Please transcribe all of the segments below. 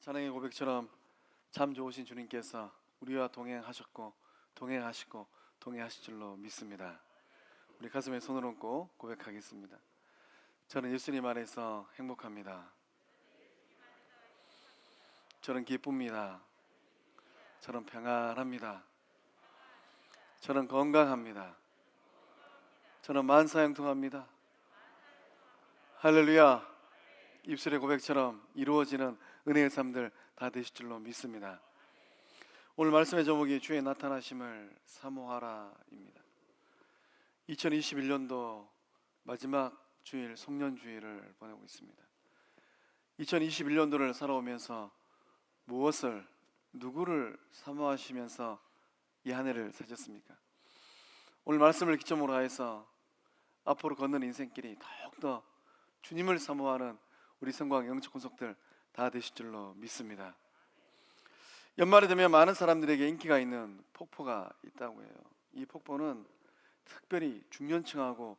찬양의 고백처럼 참 좋으신 주님께서 우리와 동행하셨고 동행하시고 동행하실 줄로 믿습니다. 우리 가슴에 손을 얹고 고백하겠습니다. 저는 예수님 안에서 행복합니다. 저는 기쁩니다. 저는 평안합니다. 저는 건강합니다. 저는 만사형통합니다. 할렐루야. 입술의 고백처럼 이루어지는 은혜의 삶들 다 되실 줄로 믿습니다. 오늘 말씀의 제목이 주의 나타나심을 사모하라입니다. 2021년도 마지막 주일 송년주일을 보내고 있습니다. 2021년도를 살아오면서 무엇을 누구를 사모하시면서 이 한 해를 사셨습니까? 오늘 말씀을 기점으로 하여서 앞으로 걷는 인생길이 더욱더 주님을 사모하는 우리 성광 영적 권속들 다 되실 줄로 믿습니다. 연말이 되면 많은 사람들에게 인기가 있는 폭포가 있다고 해요. 이 폭포는 특별히 중년층하고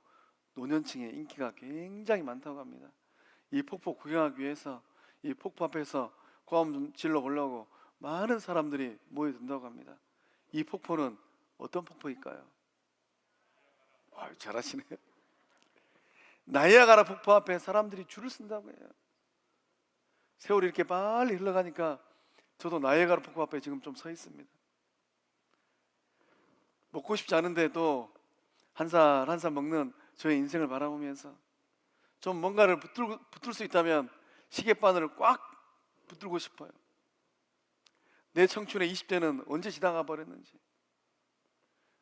노년층의 인기가 굉장히 많다고 합니다. 이 폭포 구경하기 위해서 이 폭포 앞에서 고함 좀 질러 보려고 많은 사람들이 모여든다고 합니다. 이 폭포는 어떤 폭포일까요? 잘하시네요. 나이아가라 폭포 앞에 사람들이 줄을 쓴다고 해요. 세월이 이렇게 빨리 흘러가니까 저도 나이아가라 폭포 앞에 지금 좀 서 있습니다. 먹고 싶지 않은데도 한 살 한 살 먹는 저의 인생을 바라보면서 좀 뭔가를 붙들 수 있다면 시계바늘을 꽉 붙들고 싶어요. 내 청춘의 20대는 언제 지나가 버렸는지,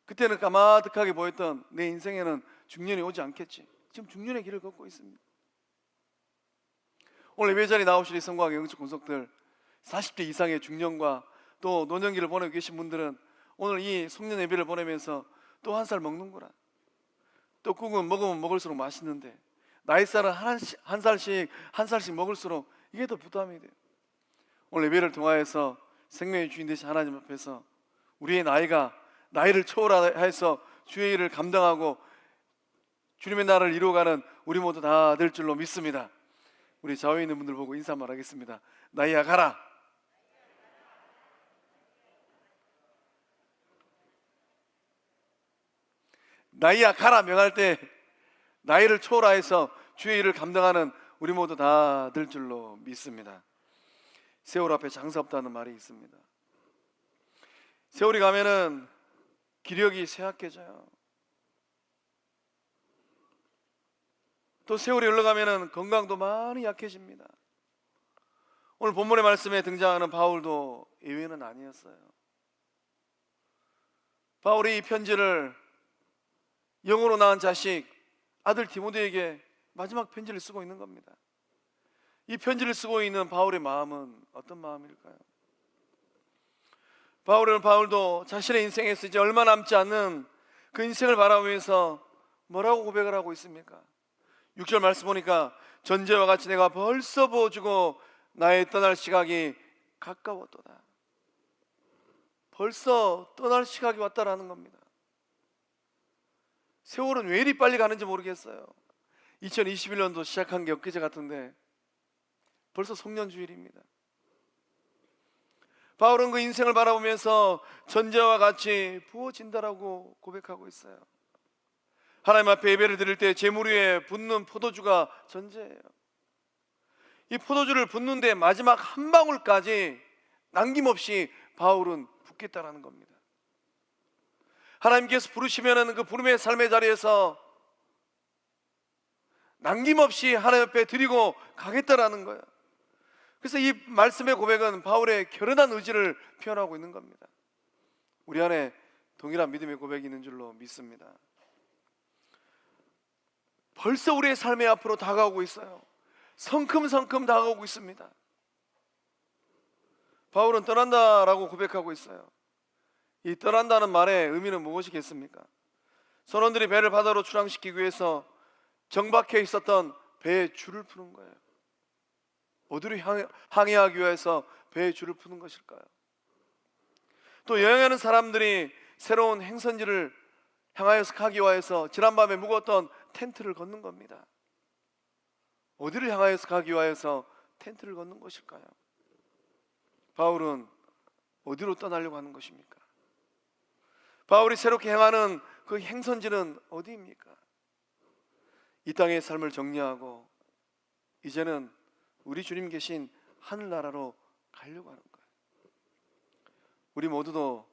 그때는 까마득하게 보였던 내 인생에는 중년이 오지 않겠지. 지금 중년의 길을 걷고 있습니다. 오늘 예배 자리에 나오실 이 성광 영적 권속들, 40대 이상의 중년과 또 노년기를 보내고 계신 분들은 오늘 이 송년 예배를 보내면서 또 한 살 먹는구나, 떡국은 먹으면 먹을수록 맛있는데 나이살은 한 살씩 먹을수록 이게 더 부담이 돼요. 오늘 예배를 통하여서 생명의 주인 되신 하나님 앞에서 우리의 나이를 초월하여서 주의 일을 감당하고 주님의 나라를 이루어가는 우리 모두 다 될 줄로 믿습니다. 우리 좌우에 있는 분들 보고 인사 한번 하겠습니다. 나이야 가라. 나이야 가라 명할 때 나이를 초월하여서 주의 일을 감당하는 우리 모두 다 될 줄로 믿습니다. 세월 앞에 장사 없다는 말이 있습니다. 세월이 가면은 기력이 쇠약해져요. 또 세월이 흘러가면은 건강도 많이 약해집니다. 오늘 본문의 말씀에 등장하는 바울도 예외는 아니었어요. 바울이 이 편지를 영으로 낳은 자식 아들 디모데에게 마지막 편지를 쓰고 있는 겁니다. 이 편지를 쓰고 있는 바울의 마음은 어떤 마음일까요? 바울도 자신의 인생에서 이제 얼마 남지 않는 그 인생을 바라보면서 뭐라고 고백을 하고 있습니까? 6절 말씀 보니까 전제와 같이 내가 벌써 부어주고 나의 떠날 시각이 가까웠도다. 벌써 떠날 시각이 왔다라는 겁니다. 세월은 왜 이리 빨리 가는지 모르겠어요. 2021년도 시작한 게 엊그제 같은데 벌써 송년주일입니다. 바울은 그 인생을 바라보면서 전제와 같이 부어진다라고 고백하고 있어요. 하나님 앞에 예배를 드릴 때 제물 위에 붓는 포도주가 전제예요. 이 포도주를 붓는데 마지막 한 방울까지 남김없이 바울은 붓겠다라는 겁니다. 하나님께서 부르시면은 그 부름의 삶의 자리에서 남김없이 하나님 앞에 드리고 가겠다라는 거예요. 그래서 이 말씀의 고백은 바울의 결연한 의지를 표현하고 있는 겁니다. 우리 안에 동일한 믿음의 고백이 있는 줄로 믿습니다. 벌써 우리의 삶의 앞으로 다가오고 있어요. 성큼성큼 다가오고 있습니다. 바울은 떠난다라고 고백하고 있어요. 이 떠난다는 말의 의미는 무엇이겠습니까? 선원들이 배를 바다로 출항시키기 위해서 정박해 있었던 배에 줄을 푸는 거예요. 어디로 항해하기 위해서 배에 줄을 푸는 것일까요? 또 여행하는 사람들이 새로운 행선지를 향하여서 가기 위해서 지난밤에 묵었던 텐트를 걷는 겁니다. 어디를 향하여서 가기 위해서 텐트를 걷는 것일까요? 바울은 어디로 떠나려고 하는 것입니까? 바울이 새롭게 행하는 그 행선지는 어디입니까? 이 땅의 삶을 정리하고 이제는 우리 주님 계신 하늘나라로 가려고 하는 거예요. 우리 모두도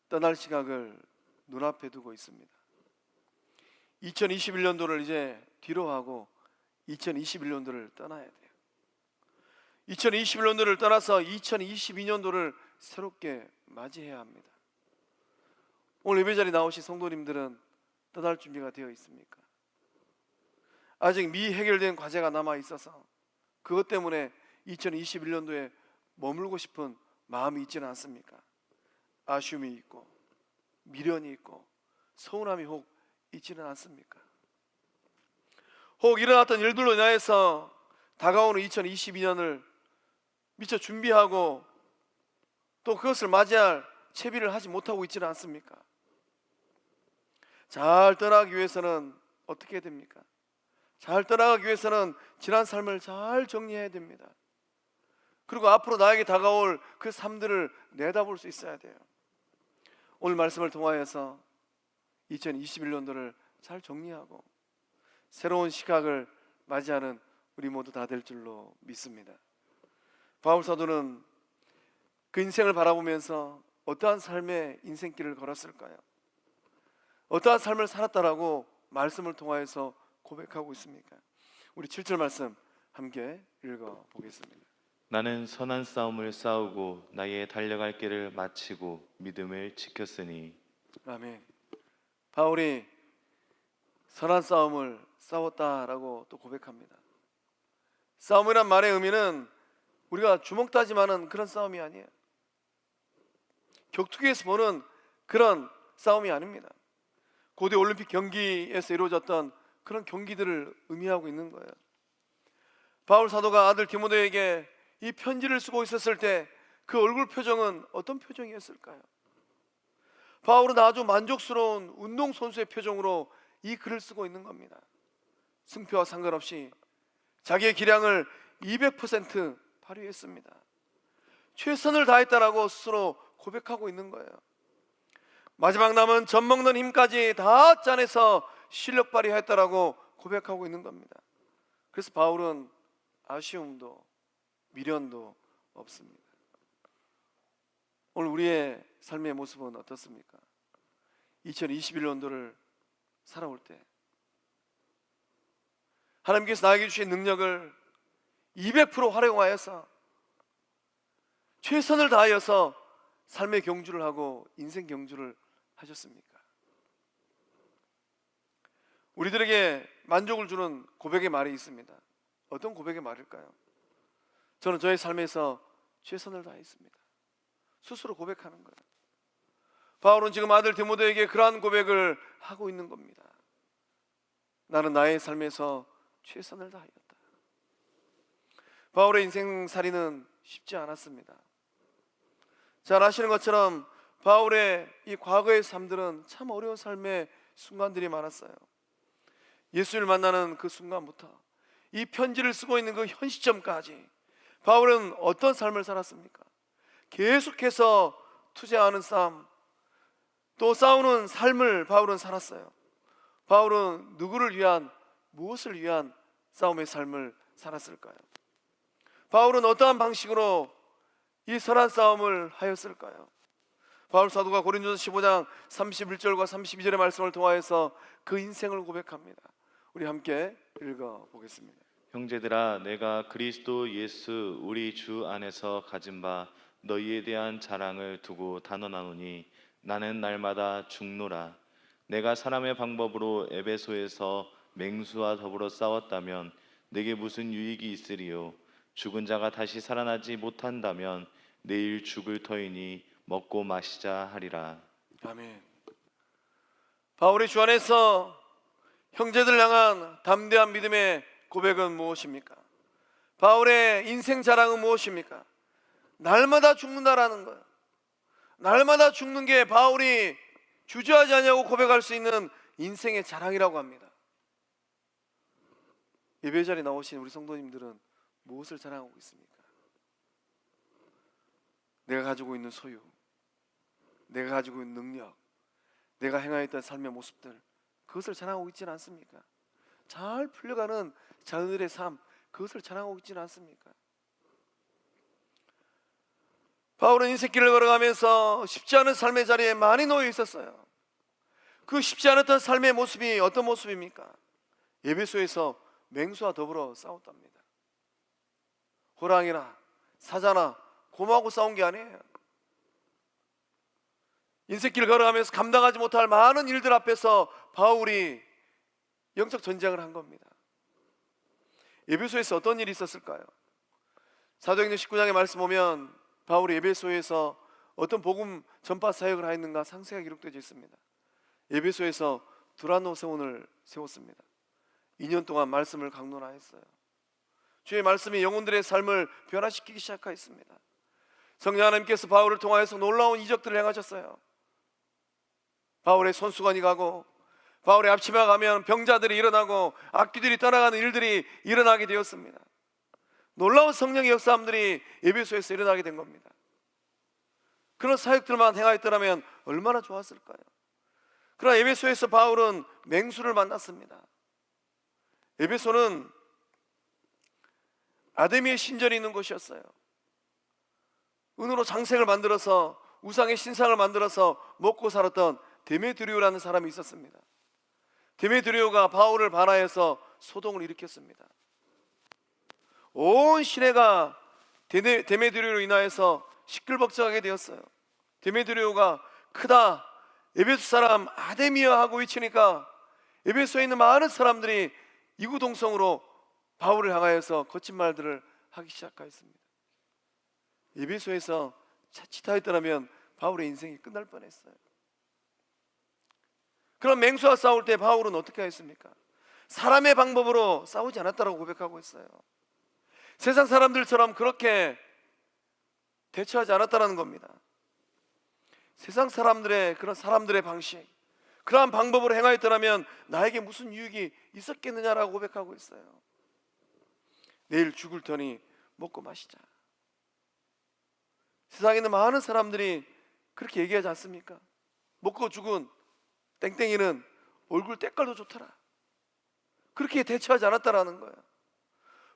떠날 시각을 눈앞에 두고 있습니다. 2021년도를 이제 뒤로 하고 2021년도를 떠나야 돼요. 2021년도를 떠나서 2022년도를 새롭게 맞이해야 합니다. 오늘 예배 자리에 나오신 성도님들은 떠날 준비가 되어 있습니까? 아직 미해결된 과제가 남아 있어서 그것 때문에 2021년도에 머물고 싶은 마음이 있지는 않습니까? 아쉬움이 있고 미련이 있고 서운함이 혹 있지는 않습니까? 혹 일어났던 일들로 인하여서 다가오는 2022년을 미처 준비하고 또 그것을 맞이할 채비를 하지 못하고 있지는 않습니까? 잘 떠나기 위해서는 어떻게 해야 됩니까? 잘 떠나가기 위해서는 지난 삶을 잘 정리해야 됩니다. 그리고 앞으로 나에게 다가올 그 삶들을 내다볼 수 있어야 돼요. 오늘 말씀을 통하여서 2021년도를 잘 정리하고 새로운 시각을 맞이하는 우리 모두 다 될 줄로 믿습니다. 바울 사도는 그 인생을 바라보면서 어떠한 삶의 인생길을 걸었을까요? 어떠한 삶을 살았다라고 말씀을 통하여서 고백하고 있습니까? 우리 7절 말씀 함께 읽어보겠습니다. 나는 선한 싸움을 싸우고 나의 달려갈 길을 마치고 믿음을 지켰으니. 아멘. 바울이 선한 싸움을 싸웠다라고 또 고백합니다. 싸움이란 말의 의미는 우리가 주먹 다짐하는 그런 싸움이 아니에요. 격투기에서 보는 그런 싸움이 아닙니다. 고대 올림픽 경기에서 이루어졌던 그런 경기들을 의미하고 있는 거예요. 바울 사도가 아들 디모데에게 이 편지를 쓰고 있었을 때 그 얼굴 표정은 어떤 표정이었을까요? 바울은 아주 만족스러운 운동선수의 표정으로 이 글을 쓰고 있는 겁니다. 승패와 상관없이 자기의 기량을 200% 발휘했습니다. 최선을 다했다라고 스스로 고백하고 있는 거예요. 마지막 남은 젖 먹는 힘까지 다 짜내서 실력 발휘했다라고 고백하고 있는 겁니다. 그래서 바울은 아쉬움도 미련도 없습니다. 오늘 우리의 삶의 모습은 어떻습니까? 2021년도를 살아올 때 하나님께서 나에게 주신 능력을 200% 활용하여서 최선을 다하여서 삶의 경주를 하고 인생 경주를 하셨습니까? 우리들에게 만족을 주는 고백의 말이 있습니다. 어떤 고백의 말일까요? 저는 저의 삶에서 최선을 다했습니다. 스스로 고백하는 거예요. 바울은 지금 아들 디모데에게 그러한 고백을 하고 있는 겁니다. 나는 나의 삶에서 최선을 다하였다. 바울의 인생살이는 쉽지 않았습니다. 잘 아시는 것처럼 바울의 이 과거의 삶들은 참 어려운 삶의 순간들이 많았어요. 예수를 만나는 그 순간부터 이 편지를 쓰고 있는 그 현 시점까지 바울은 어떤 삶을 살았습니까? 계속해서 투쟁하는 싸움, 또 싸우는 삶을 바울은 살았어요. 바울은 누구를 위한, 무엇을 위한 싸움의 삶을 살았을까요? 바울은 어떠한 방식으로 이 선한 싸움을 하였을까요? 바울 사도가 고린도서 15장 31절과 32절의 말씀을 통하여서 그 인생을 고백합니다. 우리 함께 읽어보겠습니다. 형제들아, 내가 그리스도 예수 우리 주 안에서 가진 바 너희에 대한 자랑을 두고 단언하노니 나는 날마다 죽노라. 내가 사람의 방법으로 에베소에서 맹수와 더불어 싸웠다면 내게 무슨 유익이 있으리요? 죽은 자가 다시 살아나지 못한다면 내일 죽을 터이니 먹고 마시자 하리라. 아멘. 바울이 주 안에서 형제들 향한 담대한 믿음의 고백은 무엇입니까? 바울의 인생 자랑은 무엇입니까? 날마다 죽는다라는 거예요. 날마다 죽는 게 바울이 주저하지 않냐고 고백할 수 있는 인생의 자랑이라고 합니다. 예배 자리에 나오신 우리 성도님들은 무엇을 자랑하고 있습니까? 내가 가지고 있는 소유, 내가 가지고 있는 능력, 내가 행하였던 삶의 모습들, 그것을 자랑하고 있지는 않습니까? 잘 풀려가는 자녀들의 삶, 그것을 자랑하고 있지는 않습니까? 바울은 인생길을 걸어가면서 쉽지 않은 삶의 자리에 많이 놓여 있었어요. 그 쉽지 않았던 삶의 모습이 어떤 모습입니까? 에베소에서 맹수와 더불어 싸웠답니다. 호랑이나 사자나 곰하고 싸운 게 아니에요. 인생길을 걸어가면서 감당하지 못할 많은 일들 앞에서 바울이 영적 전쟁을 한 겁니다. 에베소에서 어떤 일이 있었을까요? 사도행전 19장의 말씀 보면 바울이 에베소에서 어떤 복음 전파 사역을 하였는가 상세하게 기록되어 있습니다. 에베소에서 두란노 세원을 세웠습니다. 2년 동안 말씀을 강론하였어요. 주의 말씀이 영혼들의 삶을 변화시키기 시작하였습니다. 성령 하나님께서 바울을 통하여서 놀라운 이적들을 행하셨어요. 바울의 손수건이 가고 바울의 앞치마가 가면 병자들이 일어나고 악귀들이 떠나가는 일들이 일어나게 되었습니다. 놀라운 성령의 역사함들이 에베소에서 일어나게 된 겁니다. 그런 사역들만 행하였더라면 얼마나 좋았을까요? 그러나 에베소에서 바울은 맹수를 만났습니다. 에베소는 아데미의 신전이 있는 곳이었어요. 은으로 장색을 만들어서 우상의 신상을 만들어서 먹고 살았던 데메드리오라는 사람이 있었습니다. 데메드리오가 바울을 반하여서 소동을 일으켰습니다. 온 시내가 데메드리오로 인하여서 시끌벅적하게 되었어요. 데메드리오가 크다, 에베소 사람 아데미야 하고 외치니까 에베소에 있는 많은 사람들이 이구동성으로 바울을 향하여서 거친 말들을 하기 시작하였습니다. 에베소에서 자칫하였더라면 바울의 인생이 끝날 뻔했어요. 그럼 맹수와 싸울 때 바울은 어떻게 했습니까? 사람의 방법으로 싸우지 않았다고 고백하고 있어요. 세상 사람들처럼 그렇게 대처하지 않았다는 겁니다. 세상 사람들의 그런 사람들의 방식, 그러한 방법으로 행하였더라면 나에게 무슨 유익이 있었겠느냐라고 고백하고 있어요. 내일 죽을 터니 먹고 마시자. 세상에 있는 많은 사람들이 그렇게 얘기하지 않습니까? 먹고 죽은 땡땡이는 얼굴 때깔도 좋더라. 그렇게 대처하지 않았다라는 거예요.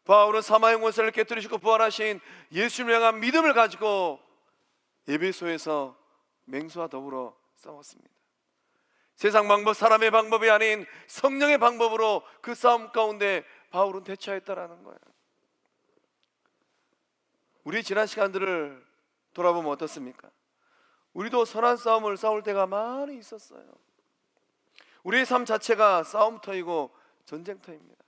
바울은 사망의 권세를 깨뜨리시고 부활하신 예수님을 향한 믿음을 가지고 에베소에서 맹수와 더불어 싸웠습니다. 세상 방법, 사람의 방법이 아닌 성령의 방법으로 그 싸움 가운데 바울은 대처했다라는 거예요. 우리 지난 시간들을 돌아보면 어떻습니까? 우리도 선한 싸움을 싸울 때가 많이 있었어요. 우리의 삶 자체가 싸움터이고 전쟁터입니다.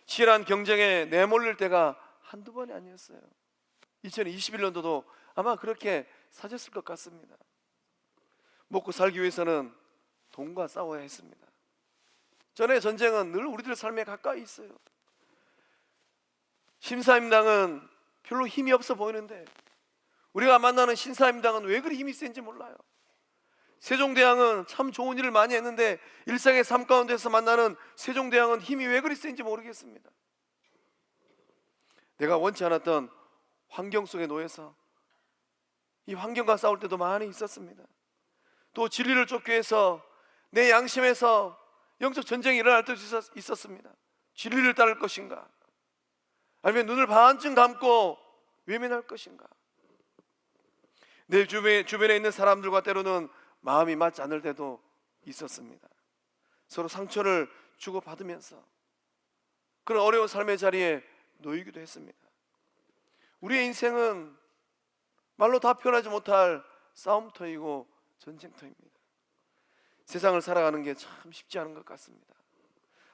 치열한 경쟁에 내몰릴 때가 한두 번이 아니었어요. 2021년도도 아마 그렇게 사셨을 것 같습니다. 먹고 살기 위해서는 돈과 싸워야 했습니다. 전의 전쟁은 늘 우리들 삶에 가까이 있어요. 심사임당은 별로 힘이 없어 보이는데 우리가 만나는 신사임당은 왜 그리 힘이 센지 몰라요. 세종대왕은 참 좋은 일을 많이 했는데 일상의 삶 가운데서 만나는 세종대왕은 힘이 왜 그리 센지 모르겠습니다. 내가 원치 않았던 환경 속에 놓여서 이 환경과 싸울 때도 많이 있었습니다. 또 진리를 쫓기 위해서 내 양심에서 영적 전쟁이 일어날 때도 있었습니다. 진리를 따를 것인가, 아니면 눈을 반쯤 감고 외면할 것인가. 내 주변에 있는 사람들과 때로는 마음이 맞지 않을 때도 있었습니다. 서로 상처를 주고받으면서 그런 어려운 삶의 자리에 놓이기도 했습니다. 우리의 인생은 말로 다 표현하지 못할 싸움터이고 전쟁터입니다. 세상을 살아가는 게 참 쉽지 않은 것 같습니다.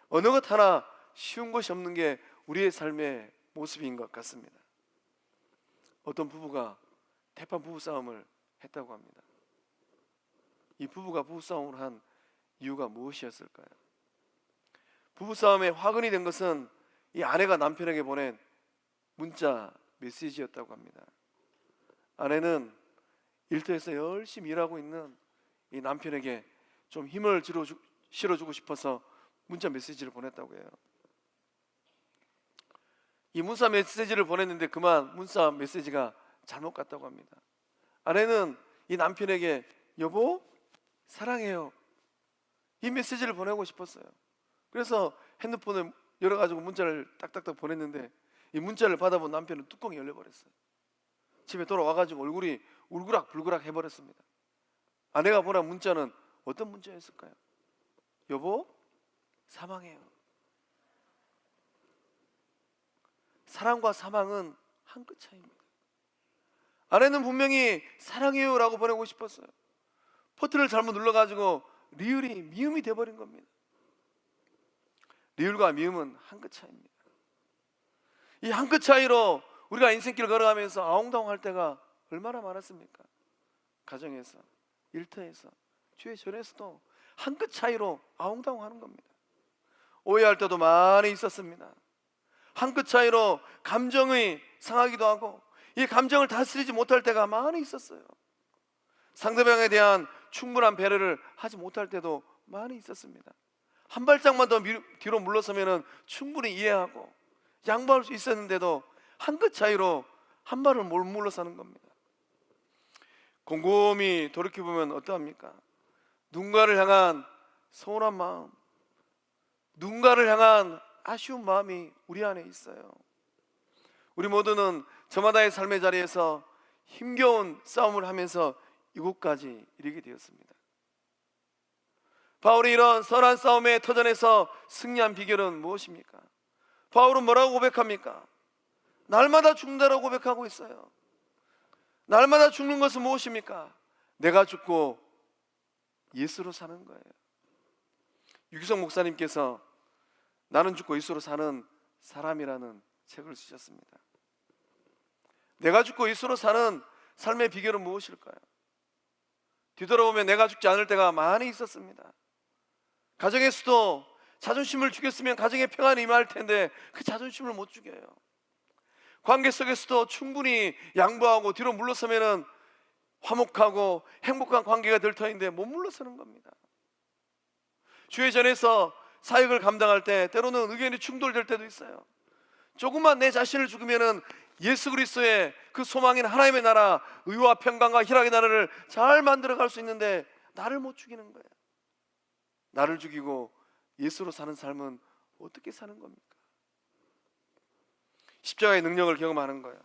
어느 것 하나 쉬운 것이 없는 게 우리의 삶의 모습인 것 같습니다. 어떤 부부가 대판 부부싸움을 했다고 합니다. 이 부부가 부부싸움을 한 이유가 무엇이었을까요? 부부싸움에 화근이 된 것은 이 아내가 남편에게 보낸 문자 메시지였다고 합니다. 아내는 일터에서 열심히 일하고 있는 이 남편에게 좀 힘을 실어주고 싶어서 문자 메시지를 보냈다고 해요. 이 문자 메시지를 보냈는데 그만 문자 메시지가 잘못 갔다고 합니다. 아내는 이 남편에게 여보 사랑해요 이 메시지를 보내고 싶었어요. 그래서 핸드폰에 열어가지고 문자를 딱딱딱 보냈는데 이 문자를 받아본 남편은 뚜껑이 열려버렸어요. 집에 돌아와가지고 얼굴이 울그락불그락 해버렸습니다. 아내가 보낸 문자는 어떤 문자였을까요? 여보 사망해요. 사랑과 사망은 한 끗 차이입니다. 아내는 분명히 사랑해요 라고 보내고 싶었어요. 버튼을 잘못 눌러가지고 리을이 미음이 돼버린 겁니다. 리을과 미음은 한 끗 차이입니다. 이 한 끗 차이로 우리가 인생길을 걸어가면서 아웅다웅할 때가 얼마나 많았습니까? 가정에서, 일터에서, 주의 절에서도 한 끗 차이로 아웅다웅하는 겁니다. 오해할 때도 많이 있었습니다. 한 끗 차이로 감정이 상하기도 하고 이 감정을 다스리지 못할 때가 많이 있었어요. 상대방에 대한 충분한 배려를 하지 못할 때도 많이 있었습니다. 한 발짝만 더 뒤로 물러서면 충분히 이해하고 양보할 수 있었는데도 한 끗 차이로 한 발을 못 물러서는 겁니다. 곰곰이 돌이켜보면 어떠합니까? 누군가를 향한 서운한 마음, 누군가를 향한 아쉬운 마음이 우리 안에 있어요. 우리 모두는 저마다의 삶의 자리에서 힘겨운 싸움을 하면서 이곳까지 이르게 되었습니다. 바울이 이런 선한 싸움의 터전에서 승리한 비결은 무엇입니까? 바울은 뭐라고 고백합니까? 날마다 죽는다라고 고백하고 있어요. 날마다 죽는 것은 무엇입니까? 내가 죽고 예수로 사는 거예요. 유기성 목사님께서 나는 죽고 예수로 사는 사람이라는 책을 쓰셨습니다. 내가 죽고 예수로 사는 삶의 비결은 무엇일까요? 뒤돌아보면 내가 죽지 않을 때가 많이 있었습니다. 가정에서도 자존심을 죽였으면 가정에 평안이 임할 텐데 그 자존심을 못 죽여요. 관계 속에서도 충분히 양보하고 뒤로 물러서면 화목하고 행복한 관계가 될 터인데 못 물러서는 겁니다. 주의 전에서 사역을 감당할 때 때로는 의견이 충돌될 때도 있어요. 조금만 내 자신을 죽이면 예수 그리스도의 그 소망인 하나님의 나라, 의와 평강과 희락의 나라를 잘 만들어갈 수 있는데 나를 못 죽이는 거예요. 나를 죽이고 예수로 사는 삶은 어떻게 사는 겁니까? 십자가의 능력을 경험하는 거예요.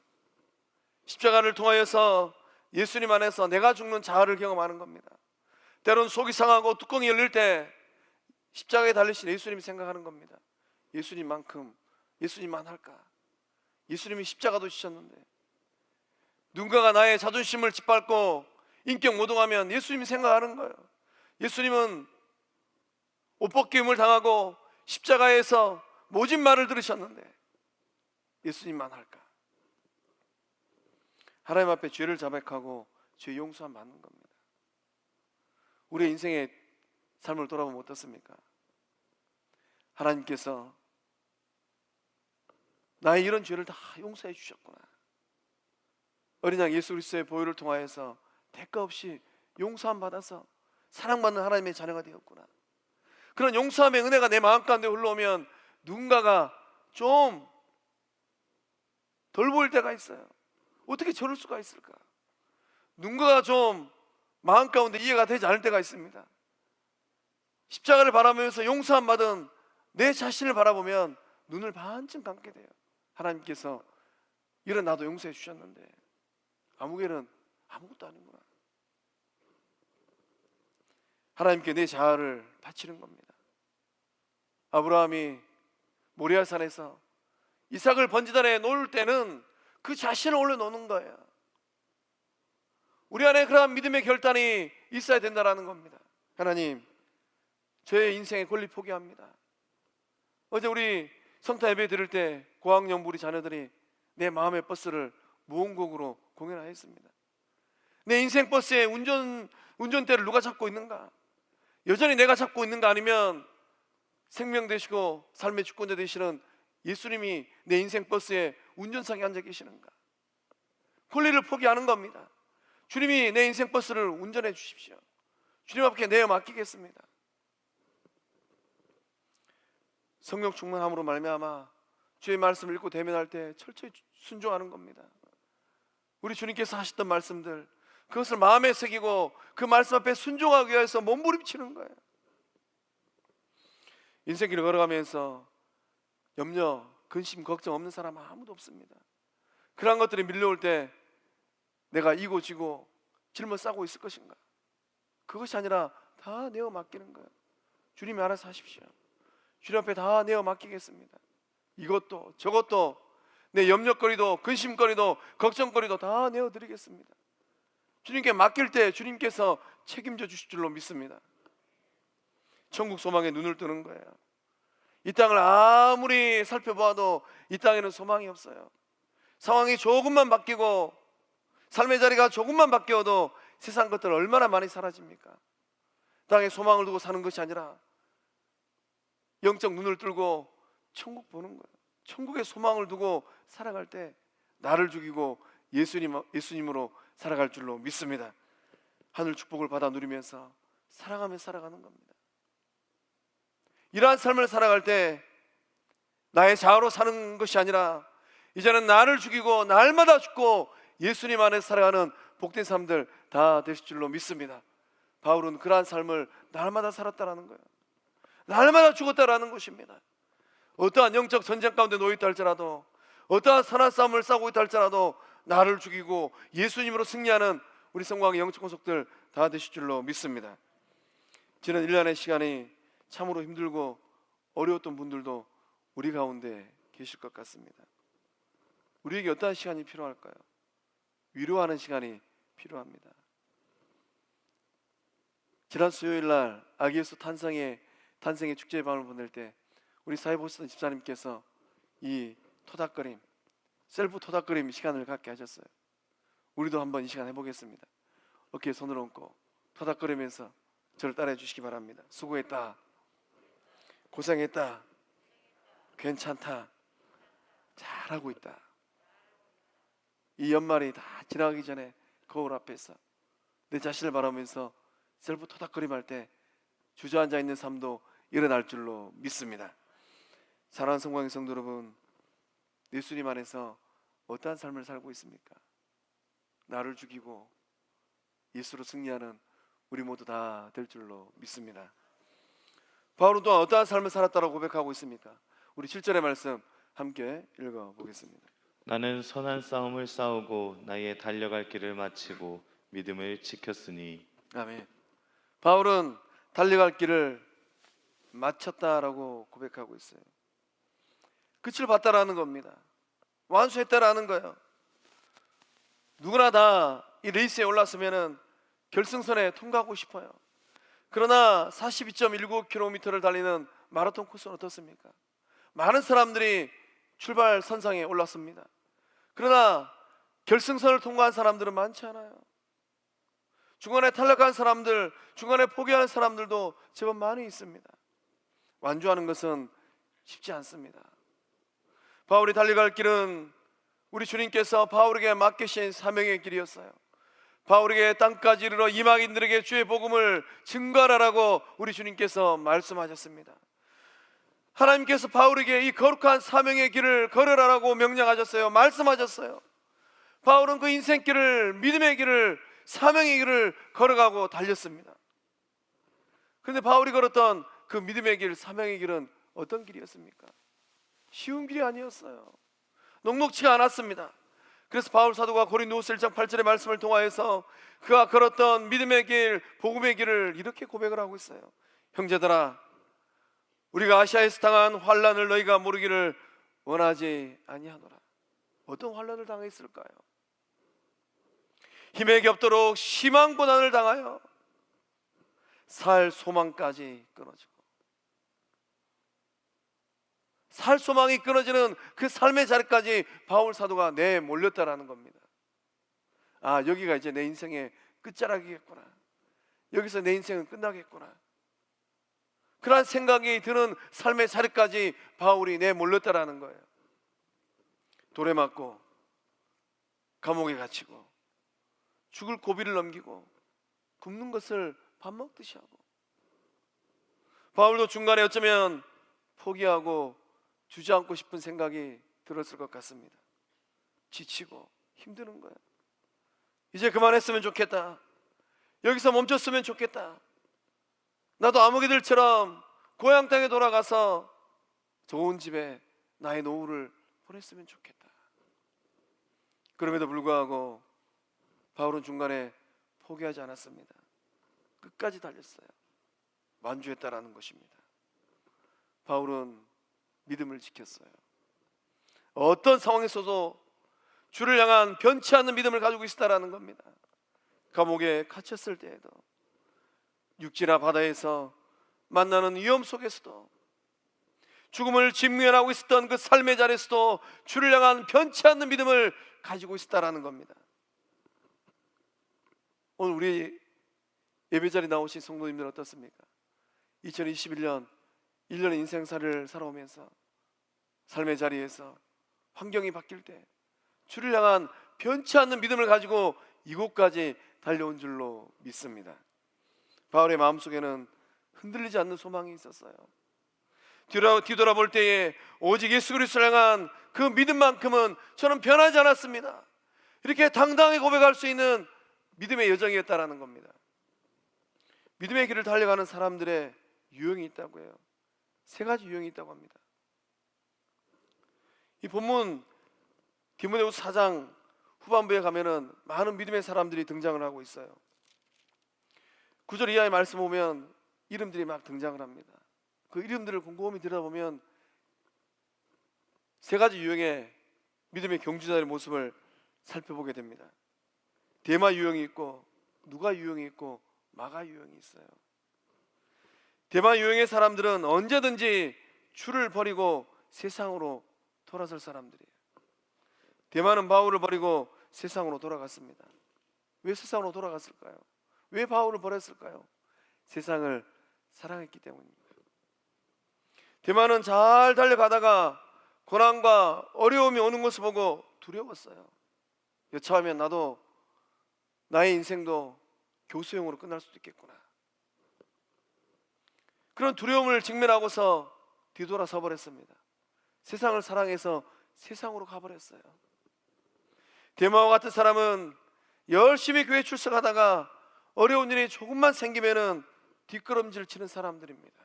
십자가를 통하여서 예수님 안에서 내가 죽는 자아를 경험하는 겁니다. 때로는 속이 상하고 뚜껑이 열릴 때 십자가에 달리신 예수님이 생각하는 겁니다. 예수님만큼 예수님만 할까? 예수님이 십자가도 지셨는데 누군가가 나의 자존심을 짓밟고 인격 모독하면 예수님이 생각하는 거예요. 예수님은 옷벗김을 당하고 십자가에서 모진 말을 들으셨는데 예수님만 할까? 하나님 앞에 죄를 자백하고 죄 용서함 받는 겁니다. 우리의 인생의 삶을 돌아보면 어떻습니까? 하나님께서 나의 이런 죄를 다 용서해 주셨구나. 어린 양 예수 그리스도의 보혈을 통하여서 대가 없이 용서함 받아서 사랑받는 하나님의 자녀가 되었구나. 그런 용서함의 은혜가 내 마음 가운데 흘러오면 누군가가 좀 덜 보일 때가 있어요. 어떻게 저럴 수가 있을까? 누군가가 좀 마음 가운데 이해가 되지 않을 때가 있습니다. 십자가를 바라보면서 용서함 받은 내 자신을 바라보면 눈을 반쯤 감게 돼요. 하나님께서 이런 나도 용서해 주셨는데 아무개는 아무것도 아니구나. 하나님께 내 자아를 바치는 겁니다. 아브라함이 모리아산에서 이삭을 번제단에 놓을 때는 그 자신을 올려놓는 거예요. 우리 안에 그러한 믿음의 결단이 있어야 된다는 겁니다. 하나님, 저의 인생의 권리 포기합니다. 어제 우리 성탄 예배 드릴 때 고학년 우리 자녀들이 내 마음의 버스를 무언곡으로 공연하였습니다. 내 인생 버스의 운전대를 누가 잡고 있는가? 여전히 내가 잡고 있는가? 아니면 생명 되시고 삶의 주권자 되시는 예수님이 내 인생 버스에 운전석에 앉아 계시는가? 권리를 포기하는 겁니다. 주님이 내 인생 버스를 운전해 주십시오. 주님 앞에 내어 맡기겠습니다. 성령 충만함으로 말미암아 주의 말씀을 읽고 대면할 때 철저히 순종하는 겁니다. 우리 주님께서 하셨던 말씀들, 그것을 마음에 새기고 그 말씀 앞에 순종하기 위해서 몸부림치는 거예요. 인생길을 걸어가면서 염려, 근심, 걱정 없는 사람 아무도 없습니다. 그러한 것들이 밀려올 때 내가 이고 지고 짊어 싸고 있을 것인가? 그것이 아니라 다 내어 맡기는 거예요. 주님이 알아서 하십시오. 주님 앞에 다 내어 맡기겠습니다. 이것도 저것도 내 염려거리도 근심거리도 걱정거리도 다 내어드리겠습니다. 주님께 맡길 때 주님께서 책임져 주실 줄로 믿습니다. 천국 소망에 눈을 뜨는 거예요. 이 땅을 아무리 살펴보아도 이 땅에는 소망이 없어요. 상황이 조금만 바뀌고 삶의 자리가 조금만 바뀌어도 세상 것들 얼마나 많이 사라집니까? 땅에 소망을 두고 사는 것이 아니라 영적 눈을 뜨고 천국 보는 거예요. 천국에 소망을 두고 살아갈 때 나를 죽이고 예수님으로 살아갈 줄로 믿습니다. 하늘 축복을 받아 누리면서 사랑하며 살아가는 겁니다. 이러한 삶을 살아갈 때 나의 자아로 사는 것이 아니라 이제는 나를 죽이고 날마다 죽고 예수님 안에서 살아가는 복된 삶들 다 되실 줄로 믿습니다. 바울은 그러한 삶을 날마다 살았다라는 거예요. 날마다 죽었다라는 것입니다. 어떠한 영적 전쟁 가운데 놓여있다 할지라도, 어떠한 선한 싸움을 싸우고 있다 할지라도 나를 죽이고 예수님으로 승리하는 우리 성광의 영적 권속들 다 되실 줄로 믿습니다. 지난 1년의 시간이 참으로 힘들고 어려웠던 분들도 우리 가운데 계실 것 같습니다. 우리에게 어떠한 시간이 필요할까요? 위로하는 시간이 필요합니다. 지난 수요일 날 아기 예수 탄생의 축제의 밤을 보낼 때 우리 사회보시던 집사님께서 이 토닥거림, 셀프 토닥거림 시간을 갖게 하셨어요. 우리도 한번 이 시간 해보겠습니다. 어깨에 손을 얹고 토닥거리면서 저를 따라해 주시기 바랍니다. 수고했다, 고생했다, 괜찮다, 잘하고 있다. 이 연말이 다 지나가기 전에 거울 앞에서 내 자신을 바라보면서 셀프 토닥거림 할 때 주저앉아 있는 삶도 일어날 줄로 믿습니다. 사랑하는 성광의 성도 여러분, 예수님 안에서 어떠한 삶을 살고 있습니까? 나를 죽이고 예수로 승리하는 우리 모두 다 될 줄로 믿습니다. 바울은 또한 어떠한 삶을 살았다고 고백하고 있습니까? 우리 7절의 말씀 함께 읽어보겠습니다. 나는 선한 싸움을 싸우고 나의 달려갈 길을 마치고 믿음을 지켰으니. 아멘. 바울은 달려갈 길을 마쳤다라고 고백하고 있어요. 끝을 봤다라는 겁니다. 완수했다라는 거예요. 누구나 다 이 레이스에 올랐으면은 결승선에 통과하고 싶어요. 그러나 42.19km를 달리는 마라톤 코스는 어떻습니까? 많은 사람들이 출발 선상에 올랐습니다. 그러나 결승선을 통과한 사람들은 많지 않아요. 중간에 탈락한 사람들, 중간에 포기하는 사람들도 제법 많이 있습니다. 완주하는 것은 쉽지 않습니다. 바울이 달려갈 길은 우리 주님께서 바울에게 맡기신 사명의 길이었어요. 바울에게 땅까지 이르러 이방인들에게 주의 복음을 증거하라고 우리 주님께서 말씀하셨습니다. 하나님께서 바울에게 이 거룩한 사명의 길을 걸으라고 명령하셨어요. 말씀하셨어요. 바울은 그 인생길을, 믿음의 길을, 사명의 길을 걸어가고 달렸습니다. 그런데 바울이 걸었던 그 믿음의 길, 사명의 길은 어떤 길이었습니까? 쉬운 길이 아니었어요. 녹록지가 않았습니다. 그래서 바울 사도가 고린도후서 1장 8절의 말씀을 통하여서 그가 걸었던 믿음의 길, 복음의 길을 이렇게 고백을 하고 있어요. 형제들아, 우리가 아시아에서 당한 환난을 너희가 모르기를 원하지 아니하노라. 어떤 환난을 당했을까요? 힘에 겹도록 심한 고난을 당하여 살 소망까지 끊어지고, 살 소망이 끊어지는 그 삶의 자리까지 바울 사도가 내몰렸다라는 겁니다. 아, 여기가 이제 내 인생의 끝자락이겠구나. 여기서 내 인생은 끝나겠구나. 그러한 생각이 드는 삶의 자리까지 바울이 내몰렸다라는 거예요. 돌에 맞고 감옥에 갇히고 죽을 고비를 넘기고 굶는 것을 밥 먹듯이 하고, 바울도 중간에 어쩌면 포기하고 주저앉고 싶은 생각이 들었을 것 같습니다. 지치고 힘드는 거예요. 이제 그만했으면 좋겠다. 여기서 멈췄으면 좋겠다. 나도 아무개들처럼 고향 땅에 돌아가서 좋은 집에 나의 노후를 보냈으면 좋겠다. 그럼에도 불구하고 바울은 중간에 포기하지 않았습니다. 끝까지 달렸어요. 완주했다라는 것입니다. 바울은 믿음을 지켰어요. 어떤 상황에서도 주를 향한 변치 않는 믿음을 가지고 있었다라는 겁니다. 감옥에 갇혔을 때에도, 육지나 바다에서 만나는 위험 속에서도, 죽음을 직면하고 있었던 그 삶의 자리에서도 주를 향한 변치 않는 믿음을 가지고 있었다라는 겁니다. 오늘 우리 예배자리 나오신 성도님들 어떻습니까? 2021년 1년의 인생살이를 살아오면서 삶의 자리에서 환경이 바뀔 때 주를 향한 변치 않는 믿음을 가지고 이곳까지 달려온 줄로 믿습니다. 바울의 마음속에는 흔들리지 않는 소망이 있었어요. 뒤돌아볼 때에 오직 예수 그리스도를 향한 그 믿음만큼은 저는 변하지 않았습니다. 이렇게 당당하게 고백할 수 있는 믿음의 여정이었다라는 겁니다. 믿음의 길을 달려가는 사람들의 유형이 있다고 해요. 3가지 유형이 있다고 합니다. 이 본문 디모데후서 4장 후반부에 가면은 많은 믿음의 사람들이 등장을 하고 있어요. 9절 이하의 말씀 보면 이름들이 막 등장을 합니다. 그 이름들을 곰곰이 들여다보면 3가지 유형의 믿음의 경주자의 모습을 살펴보게 됩니다. 데마 유형이 있고, 누가 유형이 있고, 마가 유형이 있어요. 데마 유형의 사람들은 언제든지 주를 버리고 세상으로 돌아설 사람들이에요. 데마는 바울을 버리고 세상으로 돌아갔습니다. 왜 세상으로 돌아갔을까요? 왜 바울을 버렸을까요? 세상을 사랑했기 때문입니다. 데마는 잘 달려가다가 고난과 어려움이 오는 것을 보고 두려웠어요. 여차하면 나도 나의 인생도 교수형으로 끝날 수도 있겠구나. 그런 두려움을 직면하고서 뒤돌아서 버렸습니다. 세상을 사랑해서 세상으로 가버렸어요. 데마와 같은 사람은 열심히 교회 출석하다가 어려운 일이 조금만 생기면은 뒷걸음질 치는 사람들입니다.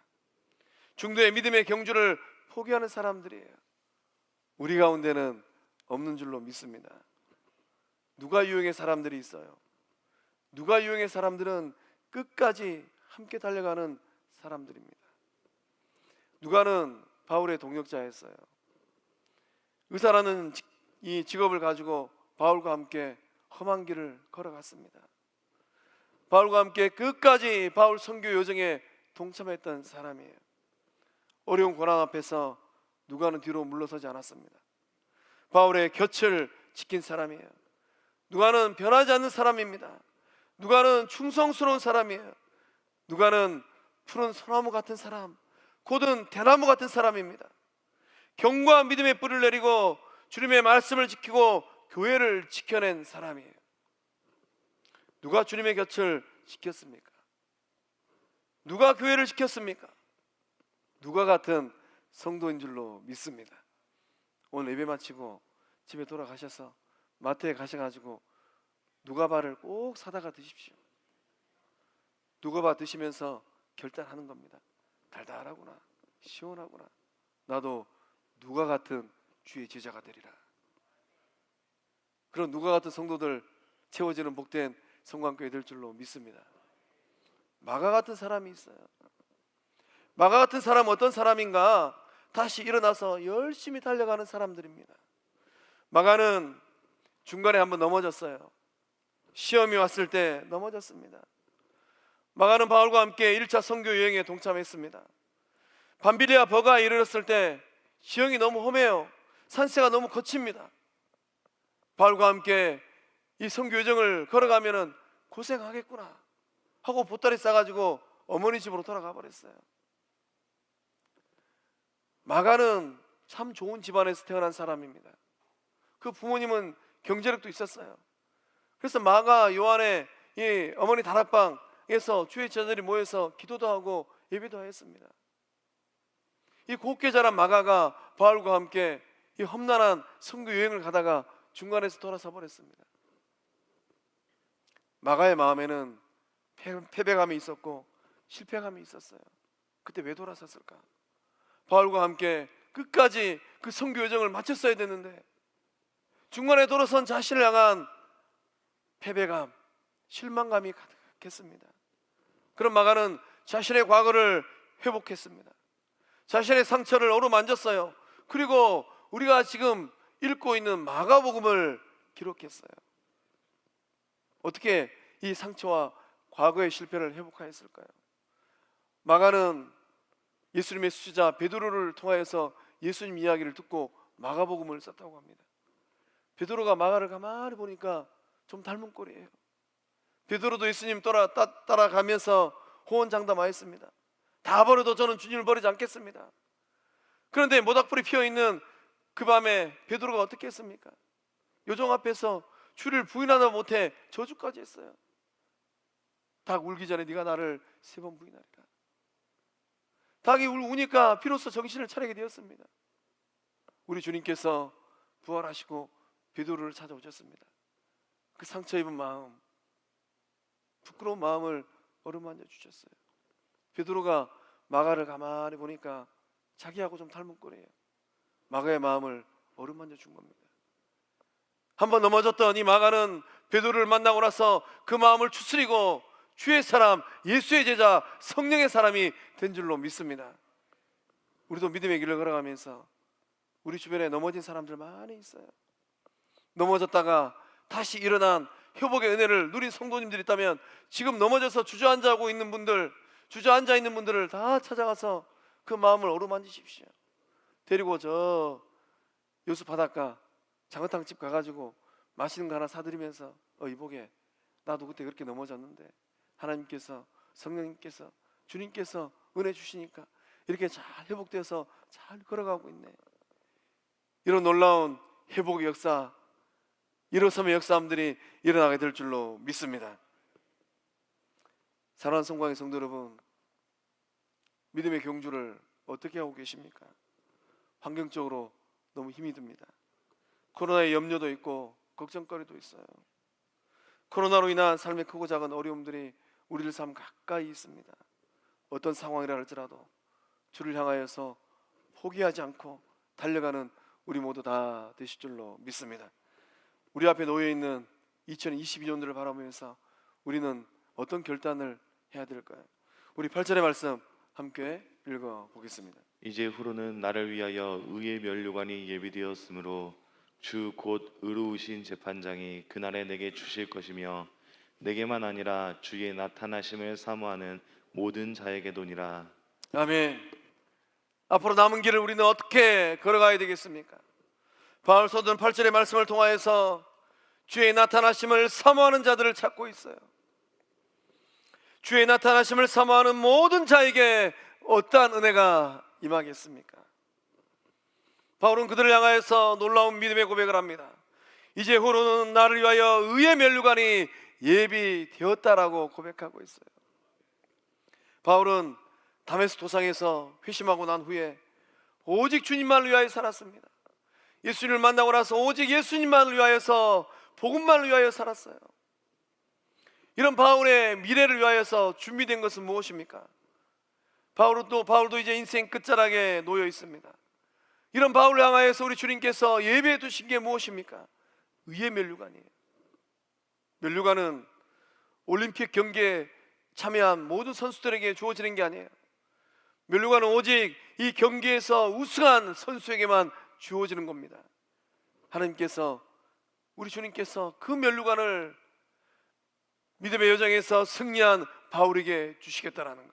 중도의 믿음의 경주를 포기하는 사람들이에요. 우리 가운데는 없는 줄로 믿습니다. 누가 유형의 사람들이 있어요? 누가 유형의 사람들은 끝까지 함께 달려가는 사람들입니다. 누가는 바울의 동역자였어요. 의사라는 이 직업을 가지고 바울과 함께 험한 길을 걸어갔습니다. 바울과 함께 끝까지 바울 선교 여정에 동참했던 사람이에요. 어려운 고난 앞에서 누가는 뒤로 물러서지 않았습니다. 바울의 곁을 지킨 사람이에요. 누가는 변하지 않는 사람입니다. 누가는 충성스러운 사람이에요. 누가는 푸른 소나무 같은 사람, 곧은 대나무 같은 사람입니다. 견고한 믿음의 뿌리를 내리고 주님의 말씀을 지키고 교회를 지켜낸 사람이에요. 누가 주님의 곁을 지켰습니까? 누가 교회를 지켰습니까? 누가 같은 성도인 줄로 믿습니다. 오늘 예배 마치고 집에 돌아가셔서 마트에 가셔가지고 누가바를 꼭 사다가 드십시오. 누가바 드시면서 결단하는 겁니다. 달달하구나, 시원하구나, 나도 누가 같은 주의 제자가 되리라. 그런 누가 같은 성도들 채워지는 복된 성광교회 될 줄로 믿습니다. 마가 같은 사람이 있어요. 마가 같은 사람은 어떤 사람인가? 다시 일어나서 열심히 달려가는 사람들입니다. 마가는 중간에 한번 넘어졌어요. 시험이 왔을 때 넘어졌습니다. 마가는 바울과 함께 1차 선교 여행에 동참했습니다. 밤비리아 버가에 이르렀을 때 지형이 너무 험해요. 산세가 너무 거칩니다. 바울과 함께 이 선교 여정을 걸어가면은 고생하겠구나 하고 보따리 싸가지고 어머니 집으로 돌아가 버렸어요. 마가는 참 좋은 집안에서 태어난 사람입니다. 그 부모님은 경제력도 있었어요. 그래서 마가 요한의 이 어머니 다락방에서 주의 제자들이 모여서 기도도 하고 예배도 했습니다. 이 곱게 자란 마가가 바울과 함께 이 험난한 선교 여행을 가다가 중간에서 돌아서 버렸습니다. 마가의 마음에는 패배감이 있었고 실패감이 있었어요. 그때 왜 돌아섰을까? 바울과 함께 끝까지 그 선교 여정을 마쳤어야 됐는데 중간에 돌아선 자신을 향한 패배감, 실망감이 가득했습니다. 그런 마가는 자신의 과거를 회복했습니다. 자신의 상처를 어루만졌어요. 그리고 우리가 지금 읽고 있는 마가복음을 기록했어요. 어떻게 이 상처와 과거의 실패를 회복하였을까요? 마가는 예수님의 수제자 베드로를 통하여서 예수님 이야기를 듣고 마가복음을 썼다고 합니다. 베드로가 마가를 가만히 보니까 좀 닮은 꼴이에요. 베드로도 예수님 따라가면서 호언장담하였습니다. 다 버려도 저는 주님을 버리지 않겠습니다. 그런데 모닥불이 피어있는 그 밤에 베드로가 어떻게 했습니까? 요정 앞에서 주를 부인하다 못해 저주까지 했어요. 닭 울기 전에 네가 나를 3번 부인하리라. 닭이 우니까 비로소 정신을 차리게 되었습니다. 우리 주님께서 부활하시고 베드로를 찾아오셨습니다. 그 상처 입은 마음, 부끄러운 마음을 어루만져 주셨어요. 베드로가 마가를 가만히 보니까 자기하고 좀 닮은 꼴이에요. 마가의 마음을 어루만져 준 겁니다. 한번 넘어졌던 이 마가는 베드로를 만나고 나서 그 마음을 추스리고 주의 사람, 예수의 제자, 성령의 사람이 된 줄로 믿습니다. 우리도 믿음의 길을 걸어가면서 우리 주변에 넘어진 사람들 많이 있어요. 넘어졌다가 다시 일어난 회복의 은혜를 누린 성도님들이 있다면 지금 넘어져서 주저앉아 있는 분들을 다 찾아가서 그 마음을 어루만지십시오. 데리고 저 여수 바닷가 장어탕집 가가지고 맛있는 거 하나 사드리면서 이보게 나도 그때 그렇게 넘어졌는데 하나님께서, 성령님께서, 주님께서 은혜 주시니까 이렇게 잘 회복되어서 잘 걸어가고 있네. 이런 놀라운 회복의 역사, 일어섬의 역사함들이 일어나게 될 줄로 믿습니다. 사랑하는 성광의 성도 여러분, 믿음의 경주를 어떻게 하고 계십니까? 환경적으로 너무 힘이 듭니다. 코로나의 염려도 있고 걱정거리도 있어요. 코로나로 인한 삶의 크고 작은 어려움들이 우리들 삶 가까이 있습니다. 어떤 상황이라 할지라도 주를 향하여서 포기하지 않고 달려가는 우리 모두 다 되실 줄로 믿습니다. 우리 앞에 놓여있는 2022년도를 바라보면서 우리는 어떤 결단을 해야 될까요? 우리 8절의 말씀 함께 읽어보겠습니다. 이제후로는 나를 위하여 의의 면류관이 예비되었으므로 주 곧 의로우신 재판장이 그날에 내게 주실 것이며 내게만 아니라 주의 나타나심을 사모하는 모든 자에게도니라. 아멘. 앞으로 남은 길을 우리는 어떻게 걸어가야 되겠습니까? 바울 서두는 8절의 말씀을 통하여서 주의 나타나심을 사모하는 자들을 찾고 있어요. 주의 나타나심을 사모하는 모든 자에게 어떠한 은혜가 임하겠습니까? 바울은 그들을 향하여서 놀라운 믿음의 고백을 합니다. 이제후로는 나를 위하여 의의 면류관이 예비되었다라고 고백하고 있어요. 바울은 다메스 도상에서 회심하고 난 후에 오직 주님만을 위하여 살았습니다. 예수님을 만나고 나서 오직 예수님만을 위하여서 복음만을 위하여 살았어요. 이런 바울의 미래를 위하여서 준비된 것은 무엇입니까? 바울도 이제 인생 끝자락에 놓여 있습니다. 이런 바울을 향하여서 우리 주님께서 예배해 두신 게 무엇입니까? 의의 면류관이에요. 면류관은 올림픽 경기에 참여한 모든 선수들에게 주어지는 게 아니에요. 면류관은 오직 이 경기에서 우승한 선수에게만 주어지는 겁니다. 하나님께서, 우리 주님께서 그 면류관을 믿음의 여정에서 승리한 바울에게 주시겠다라는 거예요.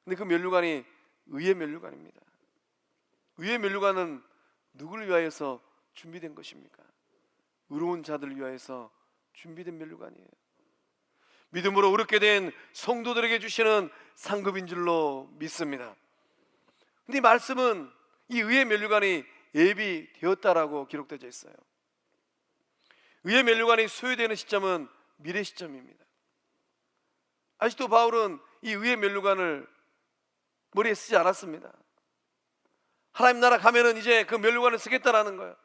근데 그 면류관이 의의 면류관입니다. 의의 면류관은 누구를 위하여서 준비된 것입니까? 의로운 자들을 위하여서 준비된 면류관이에요. 믿음으로 의롭게 된 성도들에게 주시는 상급인 줄로 믿습니다. 근데 이 말씀은 이 의의 면류관이 예비되었다라고 기록되어 있어요. 의의 면류관이 소유되는 시점은 미래 시점입니다. 아직도 바울은 이 의의 면류관을 머리에 쓰지 않았습니다. 하나님 나라 가면은 이제 그 면류관을 쓰겠다라는 거예요.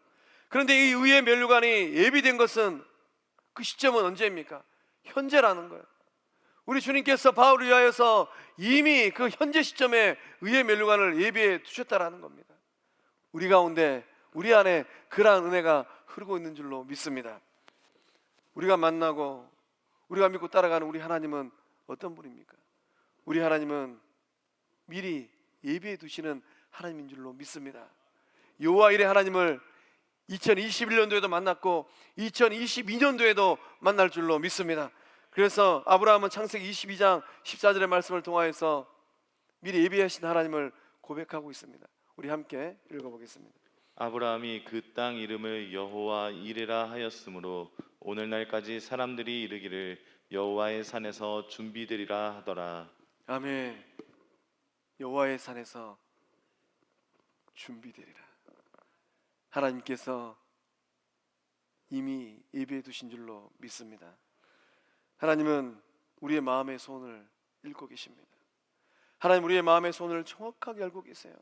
그런데 이 의의 면류관이 예비된 것은 그 시점은 언제입니까? 현재라는 거예요. 우리 주님께서 바울을 위하여서 이미 그 현재 시점에 의의 면류관을 예비해 두셨다라는 겁니다. 우리 가운데, 우리 안에 그러한 은혜가 흐르고 있는 줄로 믿습니다. 우리가 만나고 우리가 믿고 따라가는 우리 하나님은 어떤 분입니까? 우리 하나님은 미리 예비해 두시는 하나님인 줄로 믿습니다. 여호와 일의 하나님을 2021년도에도 만났고 2022년도에도 만날 줄로 믿습니다. 그래서 아브라함은 창세기 22장 14절의 말씀을 통하여서 미리 예비하신 하나님을 고백하고 있습니다. 우리 함께 읽어보겠습니다. 아브라함이 그 땅 이름을 여호와 이레라 하였으므로 오늘날까지 사람들이 이르기를 여호와의 산에서 준비되리라 하더라. 아멘. 여호와의 산에서 준비되리라. 하나님께서 이미 예비해 두신 줄로 믿습니다. 하나님은 우리의 마음의 손을 읽고 계십니다. 하나님 우리의 마음의 손을 정확하게 알고 계세요.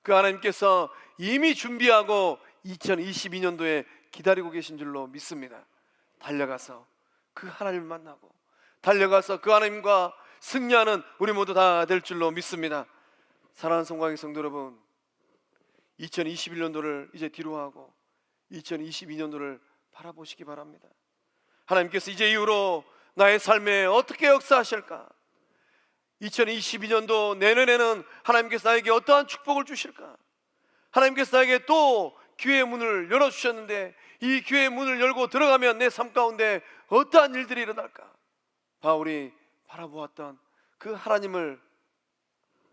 그 하나님께서 이미 준비하고 2022년도에 기다리고 계신 줄로 믿습니다. 달려가서 그 하나님을 만나고 달려가서 그 하나님과 승리하는 우리 모두 다 될 줄로 믿습니다. 사랑하는 성광의 성도 여러분, 2021년도를 이제 뒤로 하고 2022년도를 바라보시기 바랍니다. 하나님께서 이제 이후로 나의 삶에 어떻게 역사하실까? 2022년도 내년에는 하나님께서 나에게 어떠한 축복을 주실까? 하나님께서 나에게 또 기회의 문을 열어주셨는데 이 기회의 문을 열고 들어가면 내 삶 가운데 어떠한 일들이 일어날까? 바울이 바라보았던 그 하나님을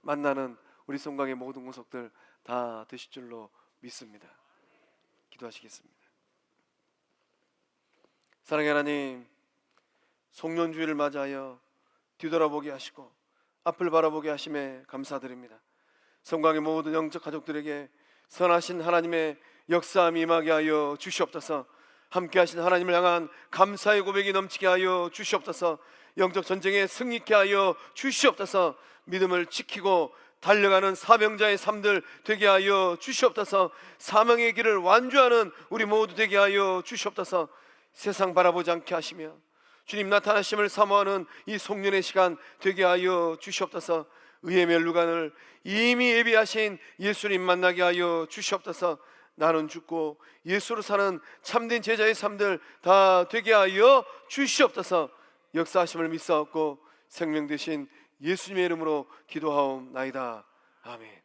만나는 우리 성광의 모든 구석들 다 되실 줄로 믿습니다. 기도하시겠습니다. 사랑의 하나님, 송년주일을 맞이하여 뒤돌아보게 하시고 앞을 바라보게 하심에 감사드립니다. 성광의 모든 영적 가족들에게 선하신 하나님의 역사함이 임하게 하여 주시옵소서. 함께 하신 하나님을 향한 감사의 고백이 넘치게 하여 주시옵소서. 영적 전쟁에 승리케 하여 주시옵소서. 믿음을 지키고 달려가는 사명자의 삶들 되게 하여 주시옵소서. 사명의 길을 완주하는 우리 모두 되게 하여 주시옵소서. 세상 바라보지 않게 하시며 주님 나타나심을 사모하는 이 송년의 시간 되게 하여 주시옵소서. 의의 면류관을 이미 예비하신 예수님 만나게 하여 주시옵소서. 나는 죽고 예수로 사는 참된 제자의 삶들 다 되게 하여 주시옵소서. 역사하심을 믿사옵고 생명 되신 예수님의 이름으로 기도하옵나이다. 아멘.